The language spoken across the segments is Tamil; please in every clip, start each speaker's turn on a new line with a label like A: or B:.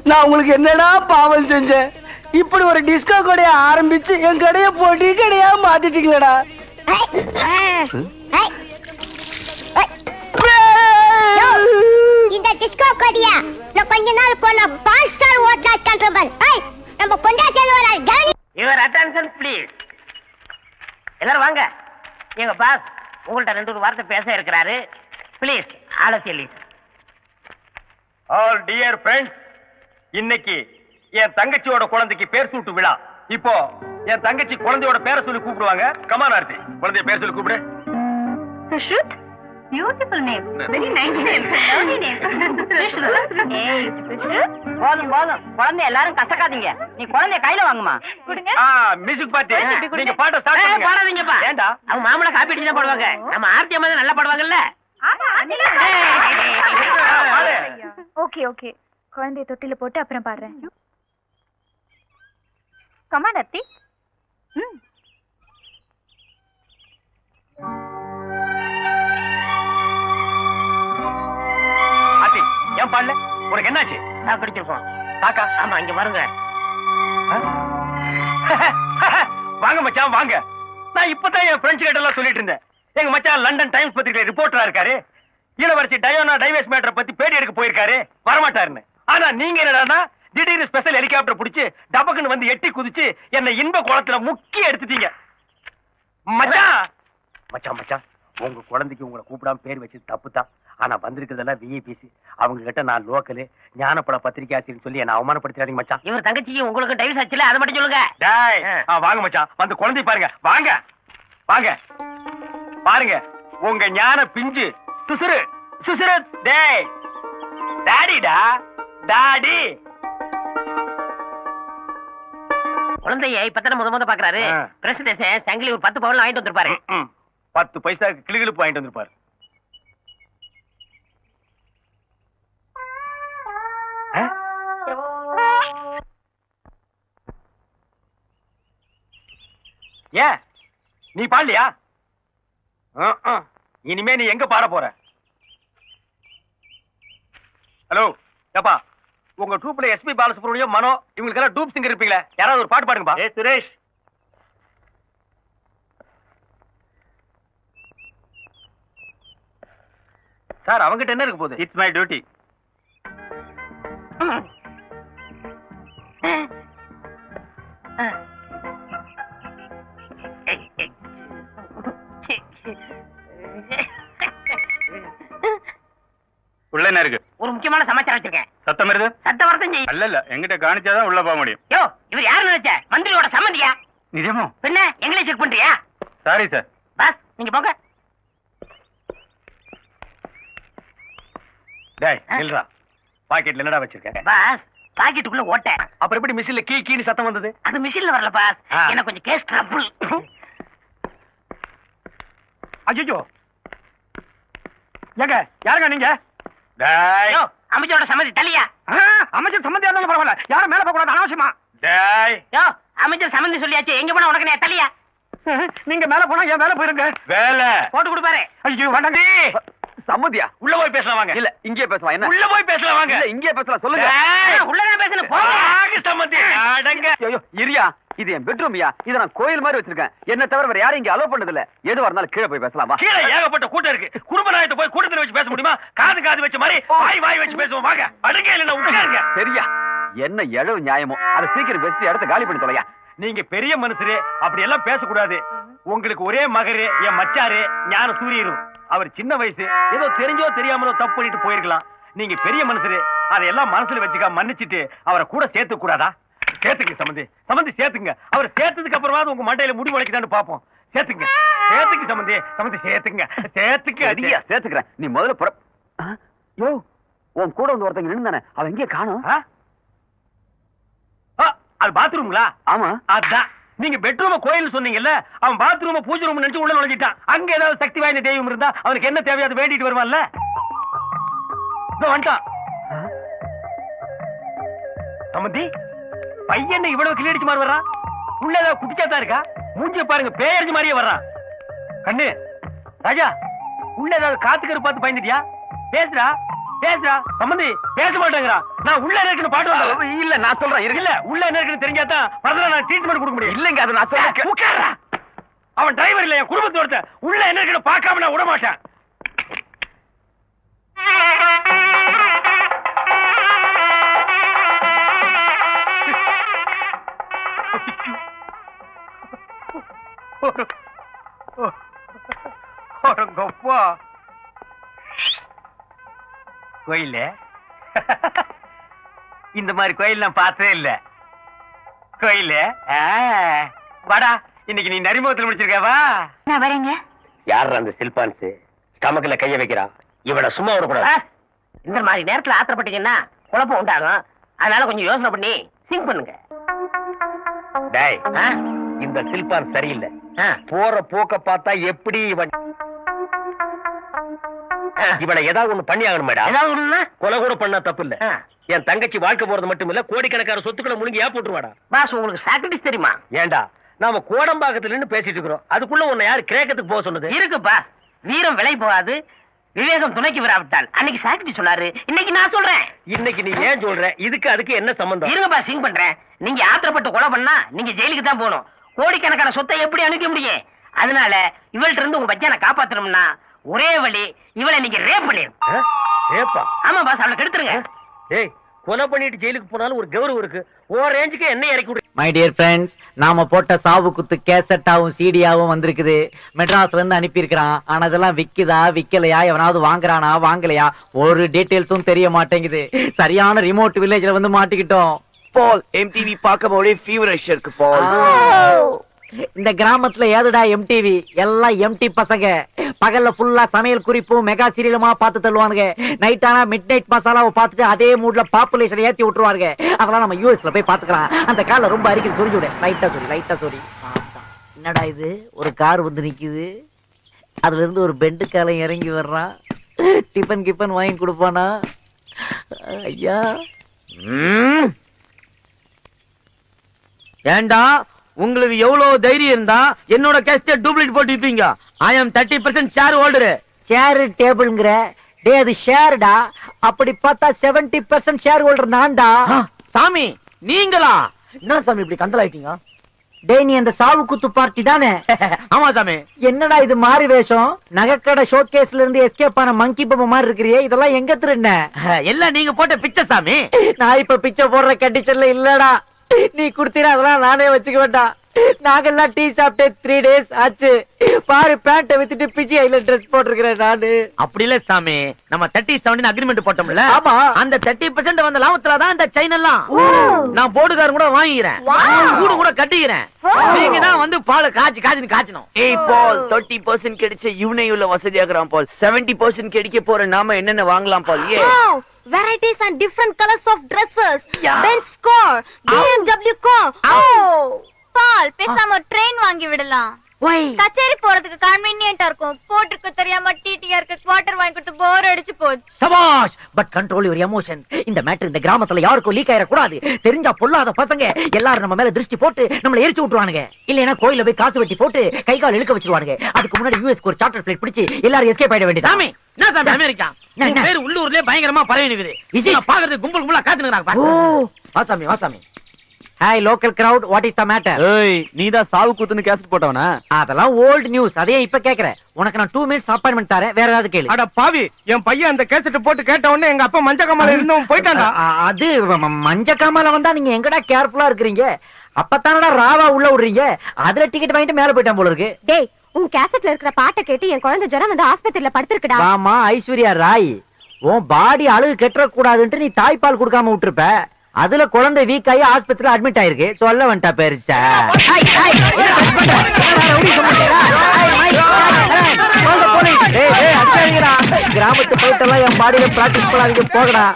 A: நான் உங்களுக்கு என்னடா பாவம் செஞ்சேன்? இப்படி ஒரு டிஸ்கோ கடையை ஆரம்பிச்சு என் கடையை போட்டி கடையா மாத்திட்டீங்களடா.
B: இந்த டிஸ்கோ கடையா கொஞ்ச நாள் போன 5 ஸ்டார் ஹோட்டல் கண்ட்ரோல். நம்ம பொண்டாட்டி வர கவனி.
C: Your attention please. எல்லாரும் வாங்க. எங்க பாஸ் உங்கள்ட்ட 2 வார்த்தை பேச இருக்கிறாரு. ப்ளீஸ் ஆலோசி.
D: ஆல் டியர் ஃப்ரெண்ட்ஸ், இன்னைக்கு என் தங்கச்சியோட குழந்தைக்கு பேர் சூட்டு விழா. இப்போ என் தங்கச்சி குழந்தையோட பேரை சொல்லி கூப்பிடுவாங்க. கமான் ஆர்த்தி, குழந்தைய பேர் சொல்லி கூப்பிடு.
B: Sushrut, beautiful name, very nice name, lovely name. Sushrut, ஏய் சுஷ்ருத்,
C: போதும் போதும், குழந்தை எல்லாரும் கசக்காதீங்க. நீ குழந்தைய கையில வாங்குமா.
B: கொடுங்க.
D: மியூசிக் பார்ட்டி, நீங்க பாட்ட ஸ்டார்ட் பண்ணுங்க.
C: பாடாதீங்கப்பா. ஏண்டா அவங்க மாமலை காப்பி அடிச்சு தான் பாடுவாங்க. நம்ம ஆர்த்தி அம்மா நல்லா பாடுவாங்கல்ல.
B: ஓகே ஓகே, குழந்தைய தொட்டில போட்டு அப்புறம் பாடுறேன். கமான் அத்தி.
D: ஆர்த்தி, ஏன் பாடல? உனக்கு என்னாச்சு?
C: நான் பிடிச்சிருக்கோம்.
D: காக்கா,
C: ஆமா இங்க பாருங்க.
D: வாங்க மச்சான் வாங்க. நான் இப்பதான் என் ஃப்ரெண்ட்ஸ் கிட்ட எல்லாம் சொல்லிட்டு இருந்தேன். எங்க மச்சான் லண்டன் டைம்ஸ் பத்திரிகை ரிப்போர்ட்டரா இருக்காரு. இளவரசி டயோனா டைவர்ஸ் மேட்டரை பத்தி பேட்டி எடுக்க போயிருக்காரு, வரமாட்டாருன்னு. ஆனா நீங்க என்னடான்னா திடீர்னு ஸ்பெஷல் ஹெலிகாப்டர் பிடிச்சு டபக்குன்னு வந்து எட்டி குதிச்சு என்ன இன்ப குளத்துல முக்கி எடுத்துட்டீங்க. மச்சான் மச்சான் மச்சான், உங்க குழந்தைக்கு உங்களை கூப்பிடாம பேர் வச்சு தப்பு தான். ஆனா வந்திருக்கிறதெல்லாம் விஐபிசி. அவங்க கிட்ட நான் லோக்கலு ஞானப்பட பத்திரிகை ஆசிரியர் சொல்லி என்ன அவமானப்படுத்தாதீங்க மச்சான்.
C: இவர் தங்கச்சிக்கு உங்களுக்கு டைவர்ஸ் ஆச்சுல, அதை மட்டும் சொல்லுங்க.
D: டேய், வாங்க மச்சான், வந்து குழந்தை பாருங்க. வாங்க வாங்க பாருங்க, உங்க ஞான பிஞ்சு சுசுரு சுசுரு. டேய் டாடிடா, டாடி.
C: குழந்தைய இப்பதான முத பாக்குறாரு. பிரசிடென்ட் சங்கிலி ஒரு 10 பவுன் வாங்கிட்டு வந்திருப்பாரு.
D: 10 பைசாக்கு கிளிகிழிப்பு வாங்கிட்டு வந்திருப்பாரு. ஏன் நீ பாடலையா? இனிமே நீ எங்க பாட போற? ஹலோ ஏப்பா, உங்க ட்ரூப்ல எஸ்பி பாலசுப்ரமணியம், மனோ இவங்களுக்கு எல்லாம் டூப் சிங்கர் இருப்பீங்களா? யாராவது ஒரு பாட்டு பாடுங்கப்பா. ஏ சுரேஷ். சார் அவங்கிட்ட என்ன இருக்கு போகுது? It's my duty. உள்ள என்ன இருக்கு?
C: ஒரு முக்கியமான சமாச்சாரம் வச்சிருக்கேன்.
D: சத்தம் வருது.
C: சத்த வரதும் செய்யும்.
D: அல்ல, எங்கிட்ட காணிச்சாதான் உள்ள போக முடியும்.
C: யோ, இவர் யாரு நினைச்ச? மந்திரியோட சம்மந்தியா?
D: நிஜமோ?
C: பின்ன எங்களை செக் பண்றியா?
D: Sorry sir.
C: பாஸ் நீங்க போங்க.
D: டேய் நில்றா. பாக்கெட்ல என்னடா வச்சிருக்க?
C: பாஸ் பாக்கெட்டுக்குள்ள ஓட்ட.
D: அப்புறம் எப்படி மிஷின்ல கீ கீனு சத்தம் வந்தது?
C: அது மிஷின்ல வரல பாஸ். எனக்கு கொஞ்சம் கேஸ் ட்ரபிள்.
D: அய்யோ, ஏங்க யாருங்க நீங்க? டேய்,
C: யோ அமைச்சரோட சம்மதி தள்ளியா?
D: அமைச்சர் சம்மந்தியா இருந்தாலும் பரவாயில்ல, யாரும் மேல போக கூடாது, அனாவசியமா. டேய்,
C: யோ அமைச்சர் சம்மந்தி சொல்லியாச்சு, எங்க போனா உனக்கு தள்ளியா?
D: நீங்க மேல போனா ஏன் மேல போயிருங்க. வேலை
C: போட்டு கொடுப்பாரு.
D: ஐயோ வேண்டாங்க. சம்மந்தியா உள்ள போய் பேசலாம் வாங்க. இல்ல இங்கே பேசலாம். என்ன உள்ள போய் பேசலாம் வாங்க. இல்ல இங்கே பேசலாம், சொல்லுங்க.
C: உள்ளதான் பேசணும். போங்க
D: சம்மந்தி. அடங்க. ஐயோ இரியா, இது என் பெட்ரூம்யா. இத நான் கோயில் மாதிரி வச்சிருக்கேன். என்ன தவிர வேற யாரும் இங்க அலோ பண்ணது இல்ல. எதுவா இருந்தாலும் கீழே போய் பேசலாம் வா. கீழே ஏகப்பட்ட கூட்டம் இருக்கு. குடும்ப நாயத்தை போய் கூட்டத்துல வச்சு பேச முடியுமா? காது காது வச்ச மாதிரி வாய் வாய் வச்சு பேசுவோம் வாங்க. அடங்க இல்ல உட்காருங்க. சரியா, என்ன எழவு நியாயமோ அதை சீக்கிரம் பேசிட்டு இடத்த காலி பண்ணி தொலையா. நீங்க பெரிய மனுஷரு, அப்படி எல்லாம் பேசக்கூடாது. உங்களுக்கு ஒரே மகரு என் மச்சாரு ஞான சூரியரும். அவர் சின்ன வயசு, ஏதோ தெரிஞ்சோ தெரியாமலோ தப்பு பண்ணிட்டு போயிருக்கலாம். நீங்க பெரிய மனுஷரு, அதையெல்லாம் மனசுல வச்சுக்க மன்னிச்சுட்டு அவரை கூட சேர்த்து கூடாதா? சேர்த்துங்க சம்பந்தி, சம்பந்தி சேர்த்துங்க. அவர் சேர்த்ததுக்கு அப்புறமா உங்க மண்டையில முடி முளைக்குதான்னு பாப்போம். சேர்த்துங்க, சேர்த்துக்கு சம்பந்தி, சம்பந்தி சேர்த்துங்க, சேர்த்துக்கு. அதிகா சேர்த்துக்கிறேன். நீ முதல்ல புற. யோ, உன் கூட வந்து ஒருத்தங்க நின்னுதானே, அவன் எங்கே காணோம்? அது பாத்ரூம்ங்களா? ஆமா அதான். நீங்க பெட்ரூம் கோயில் சொன்னீங்கல்ல, அவன் பாத்ரூம் பூஜை ரூம் நினைச்சு உள்ள நுழைஞ்சிட்டான். அங்க ஏதாவது சக்தி வாய்ந்த தெய்வம் இருந்தா அவனுக்கு என்ன தேவையோ அதை வேண்டிட்டு வருவான்ல. வந்துட்டான் சம்பந்தி. பையன் இவ்வளவு கிளியடிச்சு மாதிரி வர்றான். உள்ள ஏதாவது குட்டிச்சாத்தா இருக்கா? மூஞ்சிய பாருங்க, பேயறிஞ்சு மாதிரியே வர்றான். கண்ணு ராஜா உள்ள ஏதாவது காத்துக்கரு பார்த்து பயந்துட்டியா? பேசுறா பேசுறா சம்பந்தி பேச மாட்டேங்கிறா. நான் உள்ள என்ன இருக்குன்னு பாட்டு வந்தா இல்ல நான் சொல்றேன் இல்ல உள்ள என்ன இருக்குன்னு தெரிஞ்சாதான் பரதல நான் ட்ரீட்மெண்ட் கொடுக்க முடியும். இல்லங்க அது நான் சொல்றேன். உட்கார்றா. அவன் டிரைவர் இல்ல என் குடும்பத்தோட உள்ள என்ன இருக்குன்னு பார்க்காம நான் விட மாட்டேன். கோயில் இந்த மாதிரி கோயில் நான் பார்த்ததே இல்ல. கோயில் வாடா இன்னைக்கு நீ நரிமுகத்தில் முடிச்சிருக்கவா?
B: நான் வரேங்க.
C: யார் அந்த சில்பான்ஸ் ஸ்டமக்ல கைய வைக்கிறான்? இவனை சும்மா விடக்கூடாது. இந்த மாதிரி நேரத்துல ஆத்திரப்பட்டீங்கன்னா குழப்பம் உண்டாகும். அதனால கொஞ்சம் யோசனை பண்ணி சிங்க் பண்ணுங்க. டேய் இந்த சில்பான் சரியில்லை. போற போக்க பார்த்தா எப்படி இவனை ஏதாவது ஒண்ணு பண்ணி ஆகணும் மேடம். ஏதாவது ஒண்ணு கொலை கூட பண்ணா தப்பு இல்ல. என் தங்கச்சி வாழ்க்கை போறது மட்டும் இல்ல கோடிக்கணக்கான சொத்துக்களை முழுங்கி ஏன் போட்டுருவாடா. பாஸ் உங்களுக்கு சாக்ரிட்டிஸ் தெரியுமா? ஏண்டா நாம கோடம்பாக்கத்துல இருந்து பேசிட்டு இருக்கிறோம். அதுக்குள்ள உன்னை யாரு கிரேக்கத்துக்கு போக சொன்னது? இருக்குப்பா வீரம் விலை போகாது விவேகம் துணைக்கு வராவிட்டால் அன்னைக்கு சாக்ரிட்டி சொன்னாரு. இன்னைக்கு நான் சொல்றேன். இன்னைக்கு நீ ஏன் சொல்ற? இதுக்கு அதுக்கு என்ன சம்பந்தம்? இருங்கப்பா சிங் பண்றேன். நீங்க ஆத்திரப்பட்டு கொலை பண்ணா நீங்க ஜெயிலுக்கு தான் போகணும். கோடிக்கணக்கான சொத்தை எப்படி அனுப்ப முடியும்? அதனால இவள்கிட்ட இருந்து உங்க பையனை காப்பாத்தணும்னா ஒரே வழி இவளை நீங்க ரேப் பண்ணிருங்க. ரேப்பா? ஆமா பாஸ் அவளை கெடுத்துருங்க. ஏய் கொலை பண்ணிட்டு ஜெயிலுக்கு போனாலும் ஒரு கௌரவம் இருக்கு. ஓ ரேஞ்சுக்கு என்ன இறக்கி விடு.
A: மை டியர் ஃப்ரெண்ட்ஸ், நாம போட்ட சாவு குத்து கேசட்டாவும் சிடியாவும் வந்திருக்குது. மெட்ராஸ்ல இருந்து அனுப்பி இருக்கிறான். ஆனா அதெல்லாம் விக்குதா விக்கலையா, எவனாவது வாங்குறானா வாங்கலையா ஒரு டீடைல்ஸும் தெரிய மாட்டேங்குது. சரியான ரிமோட் வில்லேஜ்ல வந்து மாட்டிக்கிட்டோம்.
E: பால் எம்டிவி பார்க்க ஒரே ஃபீவரிஷ் இருக்கு பால்.
A: இந்த கிராமத்துல ஏதுடா எம்டிவி? எல்லாம் எம்டி பசங்க. பகல்ல ஃபுல்லா சமையல் குறிப்பும் மெகா சீரியலுமா பார்த்து தள்ளுவானுங்க. நைட் ஆனா மிட் நைட் மசாலாவை பார்த்துட்டு அதே மூட்ல பாப்புலேஷன் ஏத்தி விட்டுருவாங்க. அதெல்லாம் நம்ம யூஎஸ்ல போய் பாத்துக்கலாம். அந்த கால ரொம்ப அரிக்குது, சொல்லி விடு. லைட்டா சொல்லி. என்னடா இது, ஒரு கார் வந்து நிக்குது. அதுல இருந்து ஒரு பெண்டு காலம் இறங்கி வர்றான். டிபன் கிப்பன் வாங்கி கொடுப்பானா? ஐயா
E: ஏண்டா உங்களுக்கு எவ்வளவு தைரியம் இருந்தா என்னோட கேஸ்ட டூப்ளிகேட் போட்டுப்பீங்க? ஐ அம் 30% ஷேர் ஹோல்டர்.
A: சேரு டேபிள்ங்கற டே அது ஷேர்டா. அப்படி பார்த்தா 70% ஷேர் ஹோல்டர் நான்டா.
E: சாமி நீங்களா? என்ன சாமி இப்படி கந்தலாயிட்டீங்க?
A: டேய் நீ அந்த சாவு குத்து பார்ட்டி தானே?
E: ஆமா சாமி.
A: என்னடா இது மாறி வேஷம்? நகைக்கடை ஷோகேஸ்ல இருந்து எஸ்கேப் ஆன மங்கி பொம்மை மாதிரி இருக்கிறியே. இதெல்லாம் எங்க திருண்ண?
E: எல்லாம் நீங்க போட்ட பிச்சை சாமி.
A: நான் இப்ப பிச்சை போடுற கண்டிஷன்ல இல்லடா. நீ குடுத்தீனா அதெல்லாம் நானே வச்சுக்க வேண்டாம். நாங்கெல்லாம் டீ சாப்பிட்டு 3 days ஆச்சு. பாரு பேண்ட வித்துட்டு பிஜி ஐல ட்ரெஸ் போட்டிருக்கிறேன் நானு.
E: அப்படி இல்ல சாமி, நம்ம 30-70 அக்ரிமெண்ட் போட்டோம்ல.
A: ஆமா.
E: அந்த 30% வந்த லாபத்துல தான் இந்த செயின் எல்லாம் நான் போர்டுகாரன் கூட வாங்கிக்கிறேன். கூடு கூட கட்டிக்கிறேன். நீங்க தான் வந்து பால் காய்ச்சணும்.
F: ஏய் பால் 30% கிடைச்ச இவனே உள்ள வசதியாகறான் பால். 70% கிடைக்க போற நாம என்னென்ன வாங்கலாம் பால்? ஏ
B: Varieties and different colors of dresses. Benz car, BMW car. பால் பேசாம ட்ரெயின் வாங்கி விடலாம். கச்சேரி போறதுக்கு கன்வீனியன்ட்டா இருக்கும். போட்டுக்கு தெரியாம டிடிஆருக்கு குவார்ட்டர் வாங்கி கொடுத்து போர் அடிச்சு போச்சு.
A: சபாஷ். But control your emotions. இந்த மேட்டர் இந்த கிராமத்துல யாருக்கும் லீக் ஆயிர கூடாது. தெரிஞ்சா பொல்லாத பசங்க எல்லாரும் நம்ம மேல திருஷ்டி போட்டு நம்மள எரிச்சு விட்டுருவானுங்க. இல்லனா கோயில்ல போய் காசு வெட்டி போட்டு கை கால் இழுக்க வச்சிருவானுங்க. அதுக்கு முன்னாடி யுஎஸ்க்கு ஒரு சார்ட்டர் ஃளைட் பிடிச்சு எல்லாரும் எஸ்கேப் ஆயிட வேண்டியது.
E: சாமி என்ன சாமி அமெரிக்கா பேர் உள்ளூர்லயே பயங்கரமா பரவி நிக்குது. இதை பாக்குறது கும்பல் காத்துறாங்க. வாசாமி
A: hi local crowd, what is the matter?
D: ஏய் நீதான் சாவு குத்துன்னு கேசட் போட்டவனா?
A: அதெல்லாம் ஓல்ட் நியூஸ். அதே இப்ப கேக்குறேன். உனக்கு நான் 2 minutes அப்பாயின்மென்ட் தரேன். வேற ஏதாவது கேளு.
E: அட பாவி, என் பையன் அந்த கேசட் போட்டு கேட்ட உடனே எங்க அப்பா மஞ்ச காமால இருந்தவன் போயிட்டான்டா.
A: அது மஞ்ச காமால வந்தா நீங்க எங்கடா கேர்ஃபுல்லா இருக்கறீங்க? அப்பதானடா ராவா உள்ள விடுறீங்க. அதுல டிக்கெட் வாங்கிட்டு மேல போய்ட்டான் போல இருக்கு.
B: டேய் உன் கேசட்ல இருக்கிற பாட்டை கேட்டு என் குழந்தை ஜரம் வந்து ஆஸ்பத்திரியில படுத்துருக்குடா.
A: ஆமா ஐஸ்வர்யா ராய், உன் பாடி அழுகு கெட்டற கூடாதுன்னு நீ தாய்ப்பால் கொடுக்காம விட்டுருப்ப. அதுல குழந்தை வீக் ஆகி ஆஸ்பத்திரியில அட்மிட் ஆயிருக்கு. சொல்ல வேண்டா பெருசா. கிராமத்து போயிட்டெல்லாம் என் பாடியில பிராக்டிஸ் பண்ணாதீங்க போகடா.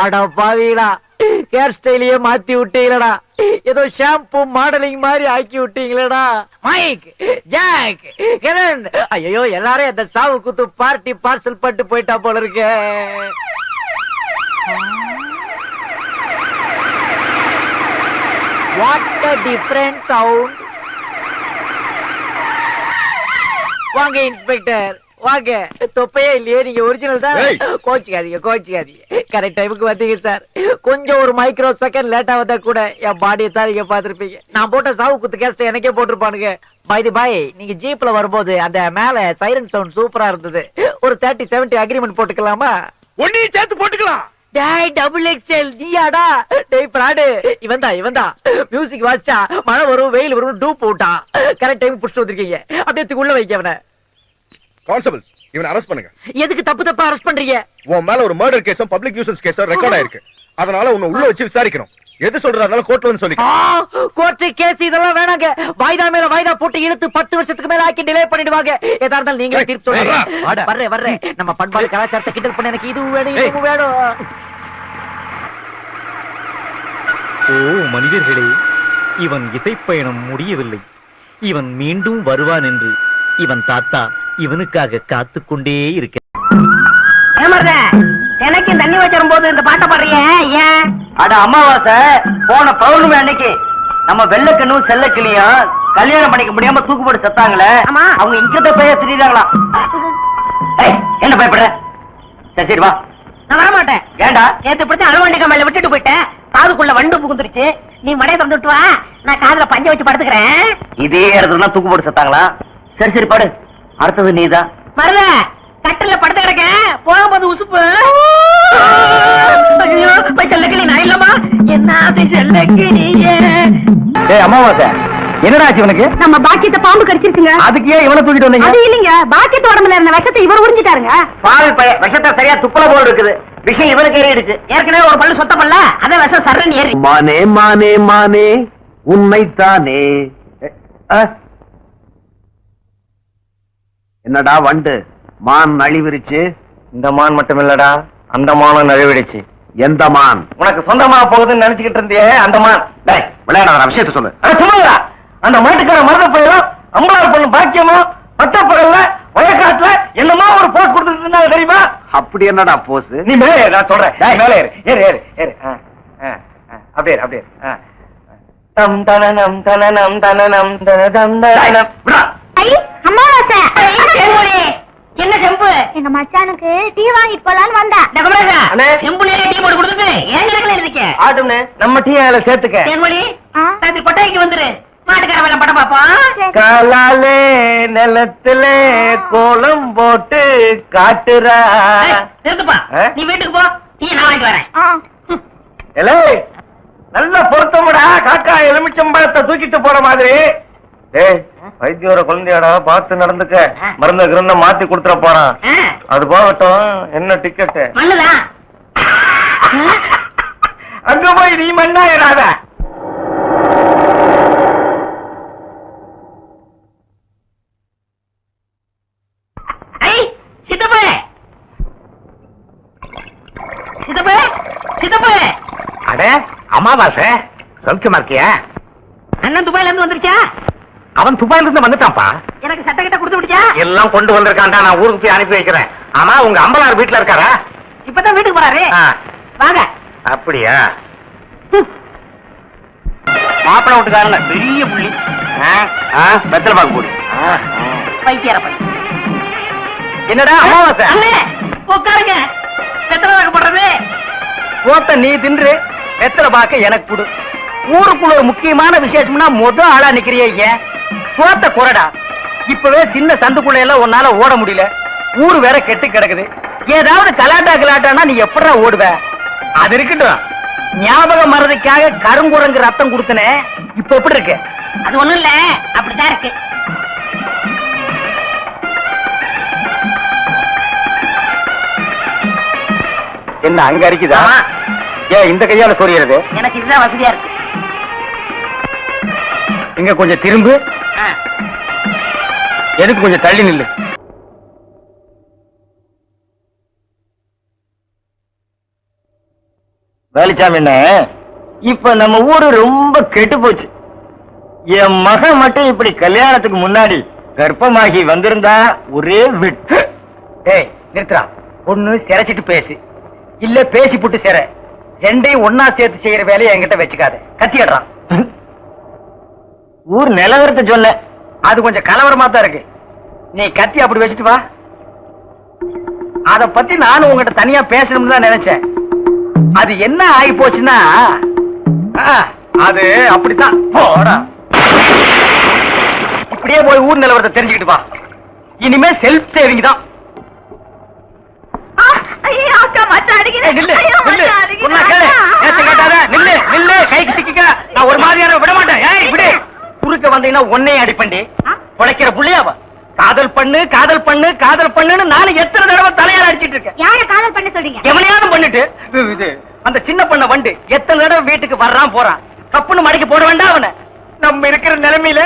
A: அட பாவீங்களா, ஹேர் ஸ்டைலையே மாத்தி விட்டீங்களடா. ஏதோ ஷாம்பு மாடலிங் மாதிரி ஆக்கி விட்டீங்களடா. மைக், ஜாக், கரண், ஐயோ எல்லாரும் அந்த சாவு குத்து பார்ட்டி பார்சல் பட்டு போயிட்டா போல இருக்கு. What a different sound. வாங்க இன்ஸ்பெக்டர் வாங்க. தொப்பையே இல்லையே, நீங்க ஒரிஜினல் தான். கோச்சிக்காதீங்க. கரெக்ட் டைமுக்கு வந்தீங்க சார். கொஞ்சம் ஒரு மைக்ரோ செகண்ட் லேட்டா வந்தா கூட என் பாடியை தான் நீங்க பாத்துருப்பீங்க. நான் போட்ட சாவு குத்து கேஸ்ட் எனக்கே போட்டிருப்பானுங்க. பாய் நீங்க ஜீப்ல வரும்போது அந்த மேல சைரன் சவுண்ட் சூப்பரா இருந்தது. ஒரு 30-70 அக்ரிமெண்ட் போட்டுக்கலாமா?
E: ஒன்னையும் சேர்த்து போட்டுக்கலாம்.
A: டேய் டபுள் எக்ஸ்எல் நீயாடா? டேய் பிராடு, இவன் தான் மியூசிக் வாசிச்சா மழை வரும் வெயில் வரும் டூப் போட்டான். கரெக்ட் டைம் புடிச்சு வந்திருக்கீங்க. அப்படியே உள்ள வைக்க அவனை.
G: கான்ஸ்டபிள்ஸ், இவனை அரெஸ்ட் பண்ணுங்க.
A: எதுக்கு தப்பா அரெஸ்ட் பண்றீங்க?
G: உன் மேல ஒரு மர்டர் கேஸும் பப்ளிக் நியூசன்ஸ் கேஸும் ரெக்கார்ட் ஆயிருக்கு. அதனால உன்னை உள்ள வச்சு விசாரிக்கணும். எது சொல்றதால கோர்ட்ல வந்து சொல்லி.
A: கோர்ட் கேஸ் இதெல்லாம் வேணாங்க. வாய்தா மேல வாய்தா போட்டு இழுத்து 10 வருஷத்துக்கு மேல ஆக்கி டிலே பண்ணிடுவாங்க. ஏதா இருந்தாலும் நீங்க தீர்ப்பு சொல்லுங்க. வர்றேன். நம்ம பண்பாடு கலாச்சாரத்தை கிண்டல் பண்ண எனக்கு இது வேணும்.
H: ஓ மனிதர்களே, இவன் இசைப்பயணம் முடியவில்லை. இவன் மீண்டும் வருவான் என்று இவன் தாத்தா இவனுக்காக காத்துக்கொண்டே இருக்க.
A: எனக்கு தண்ணி வச்சிரும் போது இந்த பாட்டை பாடுறீங்க ஏன்?
C: அட அமாவாசை போன பௌர்ணமி அன்னைக்கு நம்ம வெள்ளக்கண்ணும் செல்லக்கிளியும் கல்யாணம் பண்ணிக்க முடியாம தூக்கு போட்டு செத்தாங்களே. அவங்க இங்கிட்ட போய் திரிறாங்களா? என்ன பயப்படுற? சரி வா.
A: நான் வர மாட்டேன்.
C: ஏண்டா?
A: நேத்து பிடிச்ச அழுவண்டிக்க மேல விட்டுட்டு போயிட்டேன். காதுக்குள்ள வண்டு புகுந்துருச்சு. நீ மடைய தந்துட்டு வா, நான் காதுல பஞ்ச வச்சு படுத்துக்கிறேன்.
C: இதே இடத்துல தூக்கு போட்டு செத்தாங்களா? சரி பாடு. அடுத்தது நீதான்.
A: மருத கட்டில படுத்து கிடக்க போகும்போது உசுப்பு. செல்லக்கிளி நான் இல்லமா? என்ன செல்லக்கிளியே?
C: அமாவாசை என்னடா ஆச்சு இவனுக்கு?
B: நம்ம பாக்கியத்தை பாம்பு கடிச்சிருச்சுங்க.
C: அதுக்கு ஏன் இவனை தூக்கிட்டு வந்தீங்க?
B: அது இல்லைங்க, பாக்கியத்து உடம்புல இருந்த விஷத்தை இவர் உறிஞ்சிட்டாருங்க.
C: பாவி பையன் விஷத்தை சரியா துப்பல போல இருக்குது. விஷயம் இவனுக்கு ஏறிடுச்சு.
A: ஏற்கனவே ஒரு பல்லு சொத்த பல்ல அத விஷம் சரண் ஏறி.
C: மானே உண்மைத்தானே. என்னடா வண்டு மான் நழிவிருச்சு? இந்த மான் மட்டும் இல்லடா, அந்த மானும் நழுவிடுச்சு. எந்த மான்? உனக்கு சொந்தமா போகுதுன்னு நினைச்சுக்கிட்டு இருந்தியே அந்த மான். விளையாடாத விஷயத்த சொல்லு. சொல்லுங்க. அந்த மாட்டுக்கார மருத போயிடும் அம்பளார் பொண்ணு பாக்கியமும் பட்டப்பகல்ல வயக்காட்டுல என்னமா ஒரு போஸ் கொடுத்துட்டு இருந்தாங்க தெரியுமா? அப்படி என்னடா போஸ்? நீ மேலே ஏறு, நான் சொல்றேன். மேலே ஏறு. அப்படியே தம் தனனம் தனனம் தனனம் தனதம் தனனம்.
B: அம்மாவாசை
A: என்ன செம்பு?
B: எங்க மச்சானுக்கு டீ வாங்கிட்டு போலான்னு வந்தேன்.
A: செம்புல டீ போட்டு கொடுத்துட்டு ஏன் கிடக்கல இருக்கே?
C: ஆட்டும்னு நம்ம டீ அதுல சேர்த்துக்க.
A: தேன்மொழி ராத்திரி கொட்டாய்க்கு வந்துரு. மாட்டுக்கார வேலை படம் பாப்போம்.
C: காலாலே நிலத்துல கோலம் போட்டு காட்டுறா.
A: நிறுத்துப்பா, நீ வீட்டுக்கு போ. டீ நான் வாங்கிட்டு வரேன்.
C: நல்ல பொருத்தமுடா. காக்கா எலுமிச்சம்பழத்தை தூக்கிட்டு போற மாதிரி. வைத்தியோர குழந்தையாடா, பார்த்து நடந்துக்க. மருந்த கிருந்த மாத்தி கொடுத்துட போறான். அது போகட்டும். என்ன டிக்கெட்?
A: மண்ணுதான்.
C: அங்க போய் நீ மண்ணாயிராத.
A: சித்தப்பு
C: அடே அமாவாசை, சௌக்கியமா இருக்கியா?
A: அண்ணன் துபாயில இருந்து வந்துருச்சா?
C: அவன் துபாயில இருந்து வந்துட்டான்ப்பா.
A: எனக்கு சட்டை கிட்ட கொடுத்து விட்டியா?
C: எல்லாம் கொண்டு வந்திருக்கான்டா. நான் ஊருக்கு போய் அனுப்பி வைக்கிறேன். ஆமா, உங்க அம்பலார் வீட்டுல இருக்காரா?
A: இப்பதான் வீட்டுக்கு போறாரு. வாங்க.
C: அப்படியா? மாப்பிள வீட்டுக்காரங்க பெரிய புள்ளி. வெத்தலை பாக்கு போடு.
A: வைத்தியர பை.
C: என்னடா அமாவாசை?
A: உட்காருங்க. வெத்தலை பாக்கு போடுறது.
C: ஓட்ட நீ தின்று, வெத்தலை பாக்க எனக்கு கொடு. ஊருக்குள்ள ஒரு முக்கியமான விசேஷம்னா முதல் ஆளா நிக்கிறிய. சோத்த குறடா. இப்பவே சின்ன சந்துக்குள்ள எல்லாம் உன்னால ஓட முடியல. ஊரு வேற கெட்டு கிடக்குது. ஏதாவது கலாட்டானா நீ எப்படா ஓடுவ? அது இருக்கட்டும். ஞாபகம் மறதிக்காக கருங்குரங்கு ரத்தம் கொடுத்தனே, இப்ப எப்படி இருக்கு?
A: அது ஒண்ணும் இல்ல, அப்படித்தான் இருக்கு.
C: என்ன அங்க அரிக்குதா? ஏன் இந்த கையால சொரியறது?
A: எனக்கு இதுதான் வசதியா இருக்கு.
C: இங்க கொஞ்சம் திரும்பு. எதுக்கு கொஞ்சம் தள்ளி நில்லு. வேலிச்சாமி, என்ன இப்ப நம்ம ஊரு ரொம்ப கெட்டு போச்சு. என் மகன் மட்டும் இப்படி கல்யாணத்துக்கு முன்னாடி கர்ப்பமாகி வந்திருந்தா ஒரே விட்டு. ஏய் நிறுத்துறா. ஒண்ணு சிரைச்சிட்டு பேசு, இல்ல பேசி புட்டு சிற. ரெண்டையும் ஒன்னா சேர்த்து செய்யற வேலையை என்கிட்ட வச்சுக்காத. கத்திடுறான். ஊர் நிலவரத்தை சொல்ல, அது கொஞ்சம் கலவரமா தான் இருக்கு. நீ கத்தி அப்படி வச்சுட்டு வா. அத பத்தி நானும் உங்ககிட்ட தனியா பேசணும்னு தான் நினைச்சேன். அது என்ன ஆகி போச்சுன்னா அது அப்படித்தான். போடா, இப்படியே போய் ஊர் நிலவரத்தை தெரிஞ்சுக்கிட்டு வா. இனிமே செல்ஃப் சேவிங் தான். நான் ஒரு மாதிரியான விட மாட்டேன். இப்படி குறுக்க வந்தீங்கன்னா ஒன்னே அடிப்பண்டி உடைக்கிற புள்ளியாவ. காதல் பண்ணு காதல் பண்ணு காதல் பண்ணுன்னு நானும் எத்தனை தடவை தலையார அடிச்சிட்டு இருக்கேன்.
B: யார காதல் பண்ண சொல்றீங்க?
C: எவனையாவது பண்ணிட்டு இது அந்த சின்ன பண்ண வண்டு எத்தனை தடவை வீட்டுக்கு வர்றான் போறான். தப்புன்னு மடிக்கு போட வேண்டாம் அவனை. நம்ம இருக்கிற நிலைமையில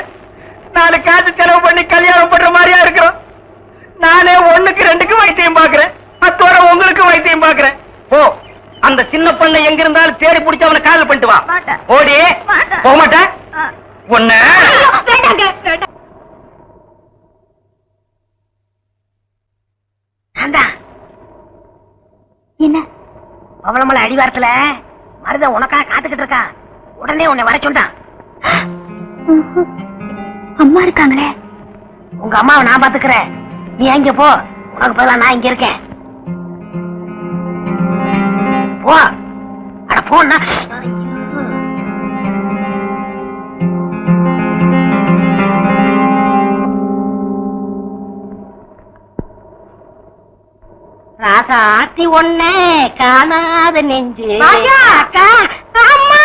C: 4 காசு செலவு பண்ணி கல்யாணம் பண்ற மாதிரியா இருக்கிறோம். நானே 1க்கு 2க்கு வைத்தியம் பாக்குறேன். அத்தோட உங்களுக்கு வைத்தியம் பாக்குறேன். ஓ, அந்த சின்ன பண்ண எங்க இருந்தாலும் தேடி பிடிச்சு அவனை காதல் பண்ணிட்டு வா. ஓடி போக மாட்டேன் ஒண்ணு.
B: என்ன
I: பவளமலை அடிவாரத்துல மருத உனக்காக காத்துக்கிட்டு இருக்கான். உடனே உன்னை வர சொன்னான்.
B: அம்மா இருக்காங்களே.
I: உங்க அம்மாவை நான் பாத்துக்கிறேன். நீ அங்க போ. உனக்கு பதிலா நான் இங்க இருக்கேன். போ. அட போன்னா. ராசாத்தி ஒண்ணே காணாத நெஞ்சு. அக்கா, அம்மா.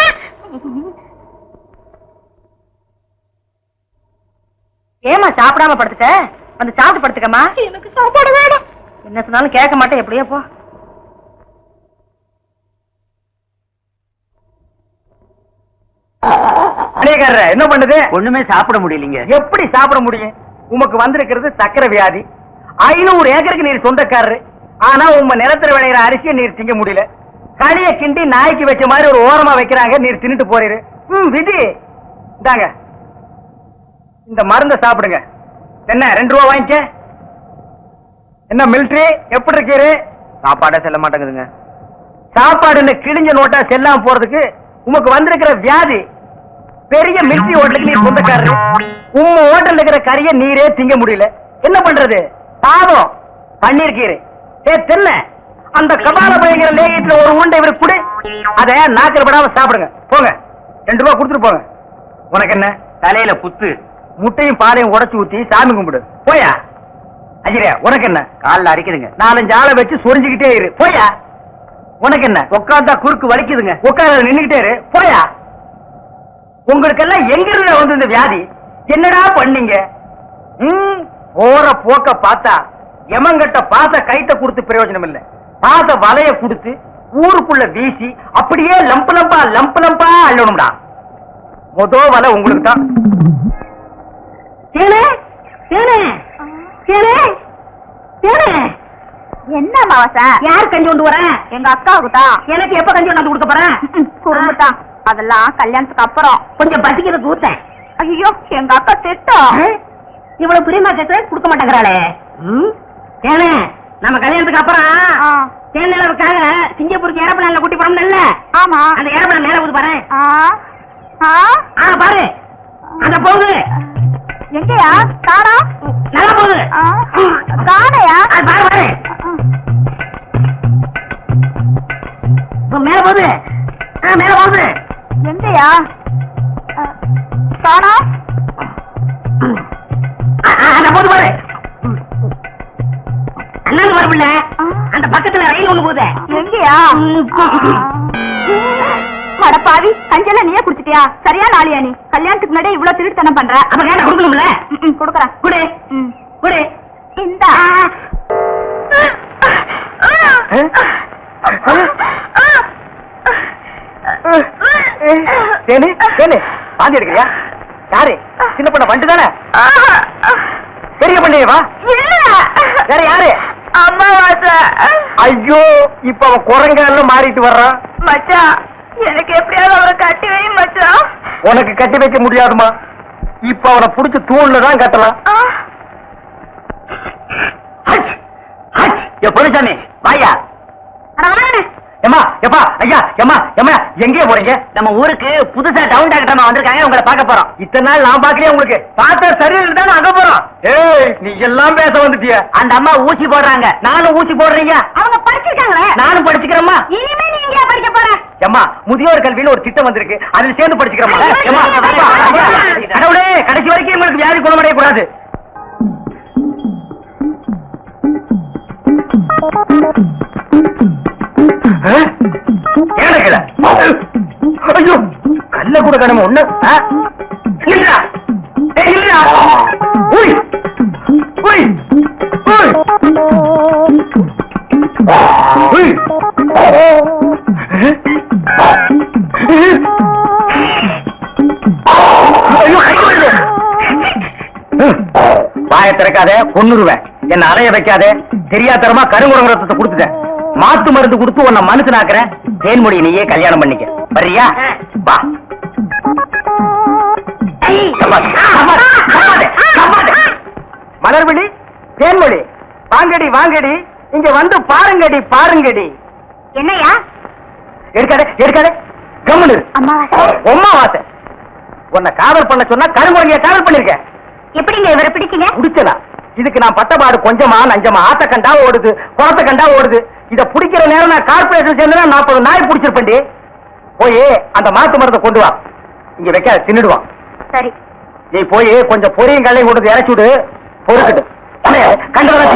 J: ஏமா சாப்பிடாம படுத்துட்ட? வந்து சாப்பிட்டு படுத்துக்கமா.
I: எனக்கு சாப்பாடு வேணும்.
J: என்ன சொன்னாலும் கேட்க மாட்டேன். எப்படியே போ.
C: என்ன பண்ணுது?
E: ஒண்ணுமே சாப்பிட முடியலீங்க.
C: எப்படி சாப்பிட முடியும்? உமக்கு வந்திருக்கிறது சக்கரை வியாதி. 500 ஏக்கருக்கு நீர் சொந்தக்காரரு. ஆனா உங்க நிலத்துல விளையிற அரிசியை நீர் திங்க முடியல. களிய கிண்டி நாய்க்கு வச்ச மாதிரி ஒரு ஓரமா வைக்கிறாங்க. நீர் தின்னுட்டு போறீரு. விதி இந்தாங்க, இந்த மருந்த சாப்பிடுங்க. என்ன 2 ரூபா வாங்கிக்க. என்ன மிலிட்டரி எப்படி இருக்கீரு?
E: சாப்பாடே செல்ல மாட்டேங்குதுங்க.
C: சாப்பாடு கிழிஞ்ச நோட்டா செல்லாம போறதுக்கு உமக்கு வந்திருக்கிற வியாதி. பெரிய மிலிட்டரி ஹோட்டலுக்கு நீர் சொந்தக்காரரு. உங்க ஹோட்டல் இருக்கிற கறியை நீரே திங்க முடியல. என்ன பண்றது? சாதம் பண்ணிருக்கீரு. தென்ன அந்த கபால பயங்கர லேகியத்துல ஒரு உருண்டை இவரு குடு. அத நாக்கில் படாம சாப்பிடுங்க. போங்க, 2 ரூபா கொடுத்துட்டு போங்க. உனக்கு என்ன தலையில புத்து? முட்டையும் பாலையும் உடைச்சு ஊத்தி சாமி கும்பிடு. போயா. அஜிரியா, உனக்கு என்ன காலில் அடிக்குதுங்க? 4-5 ஆளை வச்சு சொரிஞ்சுக்கிட்டே இரு. போயா. உனக்கு என்ன உட்காந்தா குறுக்கு வலிக்குதுங்க? உட்கார நின்னுகிட்டே இரு. போயா. உங்களுக்கு எல்லாம் எங்க இருந்து வந்து இந்த வியாதி? என்னடா பண்ணீங்க? போற போக்க பார்த்தா எமங்கட்ட பாச கைட்ட கொடுத்து பிரயோஜனம் இல்ல. பாச வலைய கொடுத்து ஊருக்குள்ள வீசி அப்படியே லம்பு லம்பா அள்ளணும்டா. மொத வலை உங்களுக்கு தான்.
B: என்ன மாவசா?
I: யார் கஞ்சி கொண்டு வர?
B: எங்க அக்காவுக்கு தான்.
I: எனக்கு எப்ப கஞ்சி கொண்டாந்து கொடுக்க போறேன்?
B: குறும்புதான். அதெல்லாம் கல்யாணத்துக்கு அப்புறம்.
I: கொஞ்சம் பசிக்கிறது ஊத்தேன்.
B: ஐயோ, எங்க அக்கா திட்டம்.
I: இவ்வளவு பிரியமா கேட்க கொடுக்க மாட்டேங்கிறாளே. ஏனே, நம்ம கல்யாணத்துக்கு அப்புறம் தேனிலவுக்காக சிங்கப்பூருக்கு ஏரோப்ளேன்ல கூட்டி போறோம்ல.
B: ஆமா.
I: அந்த ஏரோப்ளேன் மேல போகுது பாரு.
B: பாரு,
I: அங்க போகுது.
B: எங்கயா? காணா.
I: நல்லா போகுது.
B: காணையா?
I: பாரு பாரு, மேல போகுது. மேல போகுது.
B: எங்கயா? காணா.
I: போது பாரு. அண்ணன் வரல. அந்த பக்கத்துல ரயில் ஒண்ணு போகுது.
B: எங்கயா? அடப்பாவி, கஞ்செல்லாம் நீயே குடிச்சிட்டியா? சரியான ஆளியா நீ? கல்யாணத்துக்கு முன்னாடி இவ்வளவு திருட்டுத்தனம் பண்ற.
I: அப்ப கேட்ட கொடுக்கணும்ல.
B: கொடுக்கறேன்.
I: குடு குடு.
B: இந்தா.
C: பாந்தி எடுக்கிறியா? யாரு? சின்ன பண்ண வண்டு தானே? பெரிய பண்ணையவா? வேற யாரு?
B: அம்மாவாசை.
C: ஐயோ, இப்ப அவன் குரங்கால மாறிட்டு வர்றான்.
B: மச்சான், எனக்கு எப்படியாவது அவரை கட்டி வை மச்சான்.
C: உனக்கு கட்டி வைக்க முடியாதுமா. இப்ப அவனை புடிச்சு தூண்லதான் கட்டலாம். பொருசாமி வாயா. ஏமா எப்பா ஐயா ஏமா ஏமா எங்கே போறீங்க?
A: நம்ம ஊருக்கு புதுசா டவுன் டாக்டர் வந்திருக்காங்க, உங்களை பார்க்க போறோம்.
C: இத்தனை நாள் நான் பாக்கலையே உங்களுக்கு. பார்த்தா சரியில்லை தானே அங்க போறோம். ஏய் நீ எல்லாம் பேச வந்துட்டிய.
A: அந்த அம்மா ஊசி போடுறாங்க, நானும் ஊசி போடுறீங்க.
I: அவங்க படிச்சிருக்காங்களே,
A: நானும் படிச்சுக்கிறேம்மா.
I: இனிமே நீ எங்கேயா படிக்க போற?
C: ஏமா முதியோர் கல்வின்னு ஒரு திட்டம் வந்திருக்கு, அதில் சேர்ந்து படிச்சுக்கிறோமா? கடவுளே, கடைசி வரைக்கும் உங்களுக்கு வியாதி குணமடைய கூடாது. ஏழைகள ஐயோ கல்ல கூட கடமை ஒண்ணு இல்லடா இல்லடா ஓய் ஓய் ஓய் ஓய் வாய திறக்காத, கொன்னுருவேன். என்ன அலைய வைக்காத. தெரியாதரமா கருங்குரங்க ரத்தத்தை கொடுத்துட்டேன். மாத்து மருந்து கொடுத்து உன்னை மனுஷனாக்குறேன். தேன்மொழி நீயே கல்யாணம் பண்ணிக்க. வர்றியா? வா. மலர்விழி, தேன்மொழி, வாங்கடி வாங்கடி, இங்க வந்து பாருங்கடி பாருங்கடி.
I: என்னையா?
C: எடுக்காதே எடுக்காதே, கம்முனு. அம்மாவாசை. உன்னை காதல் பண்ண சொன்னா கருங்குரங்கிய காதல் பண்ணிருக்க.
I: எப்படிங்க இவரை பிடிச்சீங்க?
C: பிடிச்சதா? இதுக்கு நான் பட்டபாடு கொஞ்சமா நஞ்சமா. ஆத்த கண்டா ஓடுது, குளத்தை கண்டா ஓடுது. இத பிடிக்கிற நேரம் நான் கார்பரேஷன் சேர்ந்து 40 நாய் பிடிச்சிருப்பேன்டி. போய் அந்த மாத்து மருந்தை கொண்டு வா. இங்க வைக்காத, தின்னுடுவான்.
I: சரி.
C: நீ போய் கொஞ்சம் பொரியும் கல்லையும் கொண்டு இறச்சி விடு. பொறுக்கிட்டு கண்டதான்